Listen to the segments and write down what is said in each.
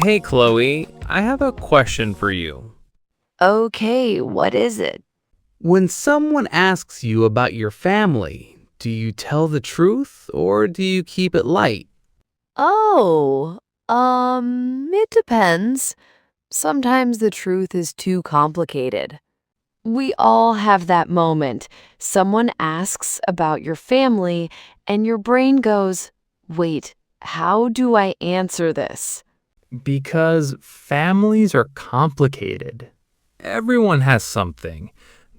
Hey, Chloe, I have a question for you. Okay, what is it? When someone asks you about your family, do you tell the truth or do you keep it light? Oh, it depends. Sometimes the truth is too complicated. We all have that moment. Someone asks about your family, and your brain goes, wait, how do I answer this? Because families are complicated. Everyone has something: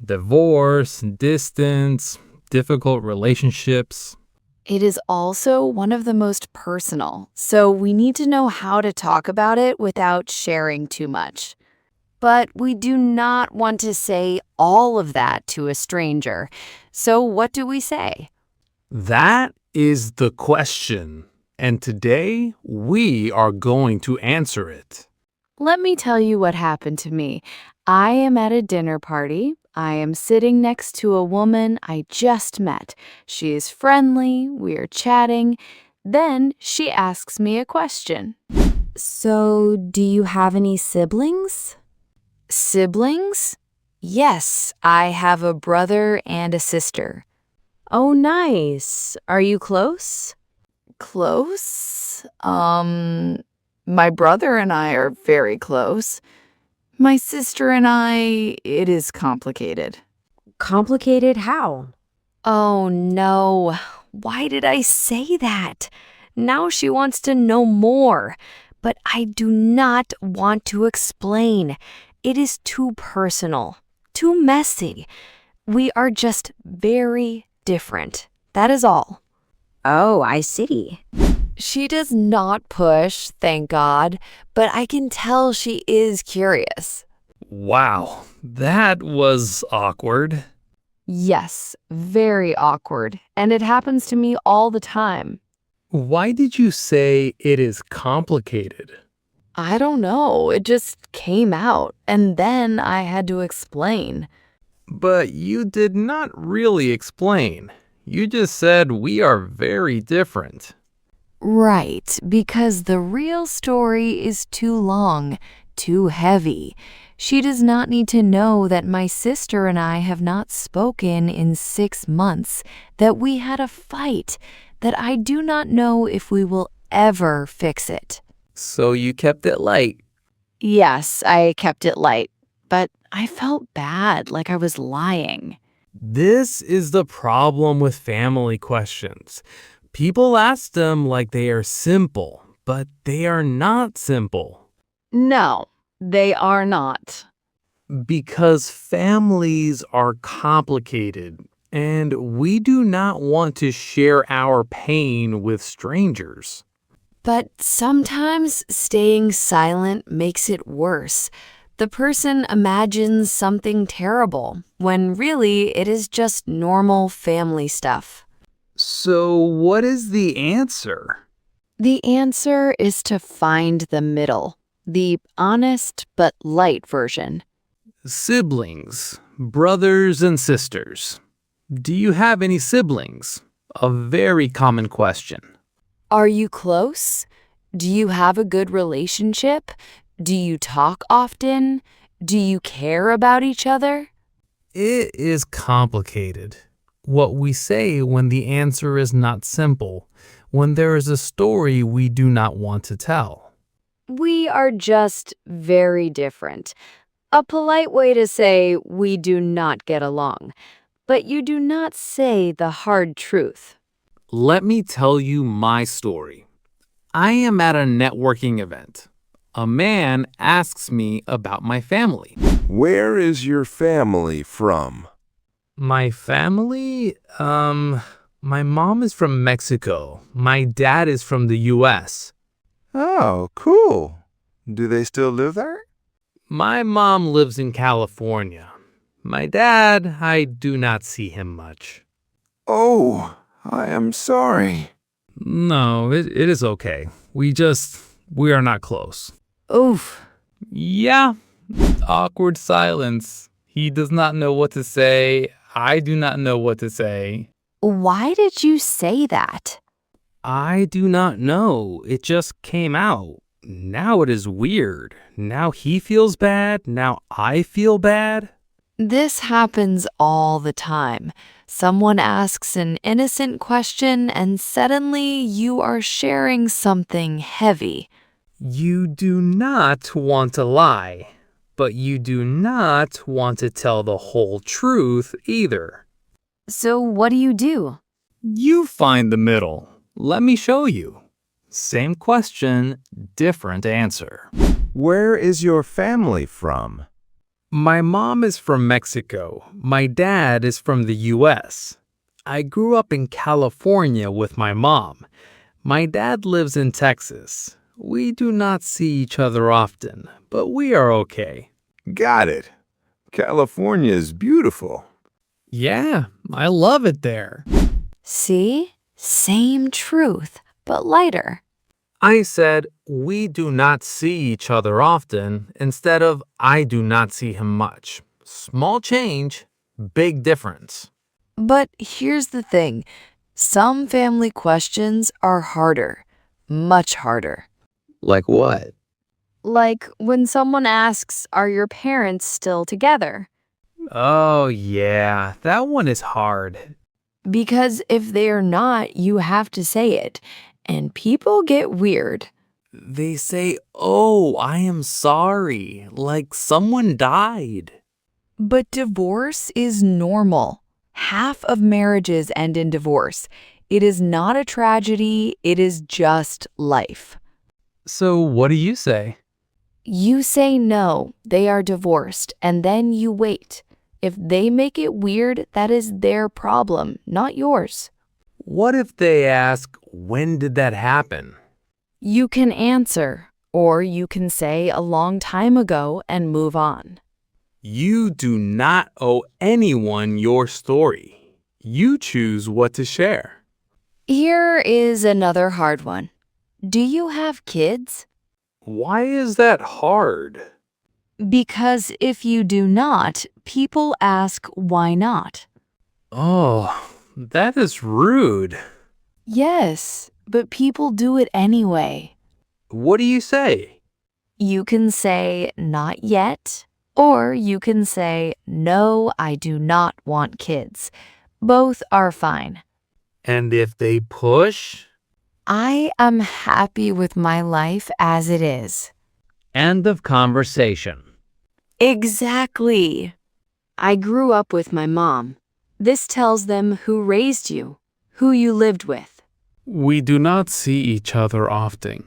divorce, distance, difficult relationships. It is also one of the most personal, so we need to know how to talk about it without sharing too much. But we do not want to say all of that to a stranger. So what do we say? That is the question. And today we are going to answer it. Let me tell you what happened to me. I am at a dinner party. I am sitting next to a woman I just met. She is friendly. We are chatting. Then she asks me a question. So, do you have any siblings? Siblings? Yes, I have a brother and a sister. Oh, nice. Are you close? Close? My brother and I are very close. My sister and I, it is complicated. Complicated how? Oh, no. Why did I say that? Now she wants to know more. But I do not want to explain. It is too personal, too messy. We are just very different. That is all. Oh, I see. She does not push, thank God, but I can tell she is curious. Wow, that was awkward. Yes, very awkward, and it happens to me all the time. Why did you say it is complicated? I don't know, it just came out, and then I had to explain. But you did not really explain. You just said we are very different. Right, because the real story is too long, too heavy. She does not need to know that my sister and I have not spoken in 6 months, that we had a fight, that I do not know if we will ever fix it. So you kept it light. Yes, I kept it light, but I felt bad, like I was lying. This is the problem with family questions. People ask them like they are simple, but they are not simple. No, they are not. Because families are complicated, and we do not want to share our pain with strangers. But sometimes staying silent makes it worse. The person imagines something terrible, when really it is just normal family stuff. So, what is the answer? The answer is to find the middle, the honest but light version. Siblings, brothers and sisters. Do you have any siblings? A very common question. Are you close? Do you have a good relationship? Do you talk often? Do you care about each other? It is complicated. What we say when the answer is not simple, when there is a story we do not want to tell. We are just very different. A polite way to say we do not get along, but you do not say the hard truth. Let me tell you my story. I am at a networking event. A man asks me about my family. Where is your family from? My family? My mom is from Mexico. My dad is from the US. Oh, cool. Do they still live there? My mom lives in California. My dad, I do not see him much. Oh, I am sorry. No, it is okay. We are not close. Oof. Yeah, awkward silence. He does not know what to say. I do not know what to say. Why did you say that? I do not know. It just came out. now it is weird. Now he feels bad. Now I feel bad. This happens all the time. Someone asks an innocent question and suddenly you are sharing something heavy. You do not want to lie, but you do not want to tell the whole truth either. So what do? You find the middle. Let me show you. Same question, different answer. Where is your family from? My mom is from Mexico. My dad is from the US. I grew up in California with my mom. My dad lives in Texas. We do not see each other often, but we are okay. Got it. California is beautiful. Yeah, I love it there. See? Same truth, but lighter. I said, we do not see each other often instead of I do not see him much. Small change, big difference. But here's the thing. Some family questions are harder, much harder. Like what? Like when someone asks, are your parents still together? Oh, yeah, that one is hard. Because if they are not, you have to say it. And people get weird. They say, oh, I am sorry, like someone died. But divorce is normal. Half of marriages end in divorce. It is not a tragedy, it is just life. So what do you say? You say no, they are divorced, and then you wait. If they make it weird, that is their problem, not yours. What if they ask, when did that happen? You can answer, or you can say a long time ago and move on. You do not owe anyone your story. You choose what to share. Here is another hard one. Do you have kids? Why is that hard? Because if you do not, people ask why not. Oh, that is rude. Yes, but people do it anyway. What do you say? You can say not yet, or you can say no, I do not want kids. Both are fine. And if they push? I am happy with my life as it is. End of conversation. Exactly. I grew up with my mom. This tells them who raised you, who you lived with. We do not see each other often.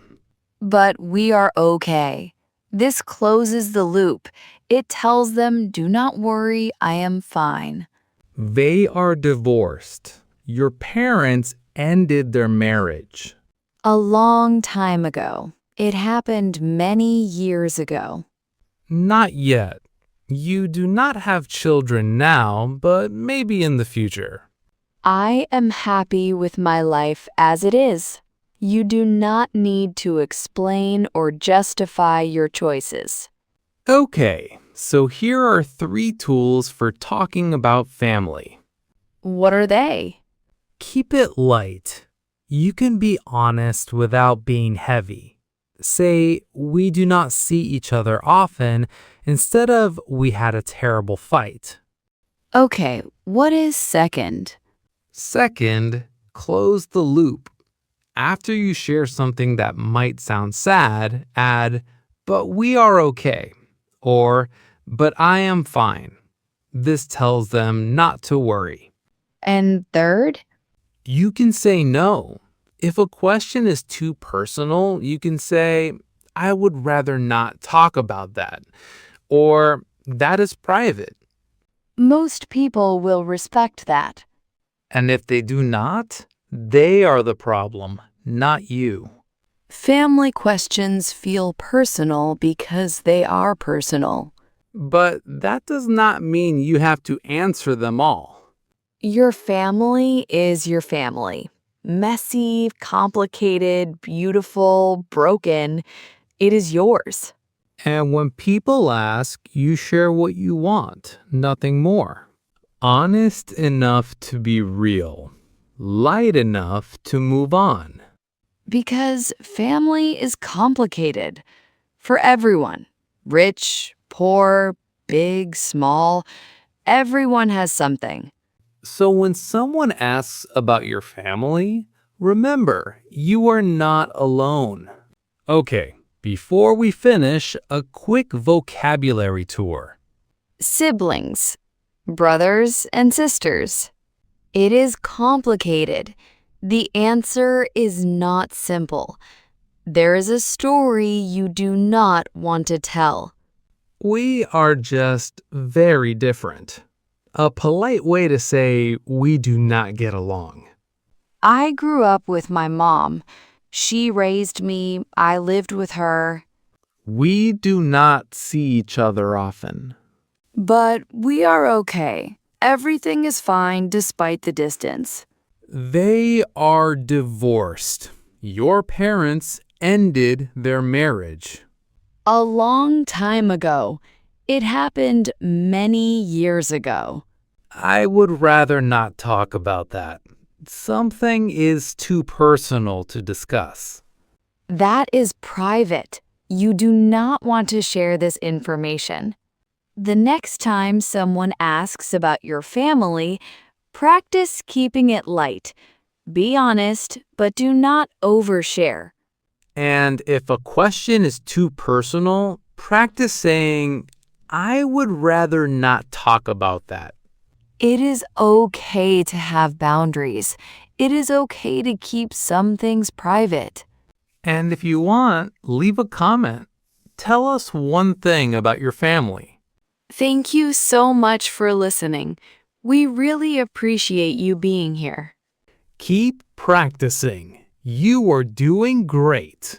But we are okay. This closes the loop. It tells them, do not worry, I am fine. They are divorced. Your parents ended their marriage. A long time ago. It happened many years ago. Not yet. You do not have children now, but maybe in the future. I am happy with my life as it is. You do not need to explain or justify your choices. Okay, so here are 3 tools for talking about family. What are they? Keep it light. You can be honest without being heavy. Say, we do not see each other often instead of we had a terrible fight. Okay, what is second? Second, close the loop. After you share something that might sound sad, add, but we are okay, or, but I am fine. This tells them not to worry. And third? You can say no. If a question is too personal, you can say, I would rather not talk about that, or that is private. Most people will respect that. And if they do not, they are the problem, not you. Family questions feel personal because they are personal. But that does not mean you have to answer them all. Your family is your family. Messy, complicated, beautiful, broken. It is yours. And when people ask, you share what you want, nothing more. Honest enough to be real, light enough to move on. Because family is complicated for everyone. Rich, poor, big, small, everyone has something. So when someone asks about your family, remember, you are not alone. Okay, before we finish, a quick vocabulary tour. Siblings, brothers and sisters. It is complicated. The answer is not simple. There is a story you do not want to tell. We are just very different. A polite way to say we do not get along. I grew up with my mom. She raised me. I lived with her. We do not see each other often. But we are okay. Everything is fine despite the distance. They are divorced. Your parents ended their marriage. A long time ago. It happened many years ago. I would rather not talk about that. Something is too personal to discuss. That is private. You do not want to share this information. The next time someone asks about your family, practice keeping it light. Be honest, but do not overshare. And if a question is too personal, practice saying, I would rather not talk about that. It is okay to have boundaries. It is okay to keep some things private. And if you want, leave a comment. Tell us one thing about your family. Thank you so much for listening. We really appreciate you being here. Keep practicing. You are doing great.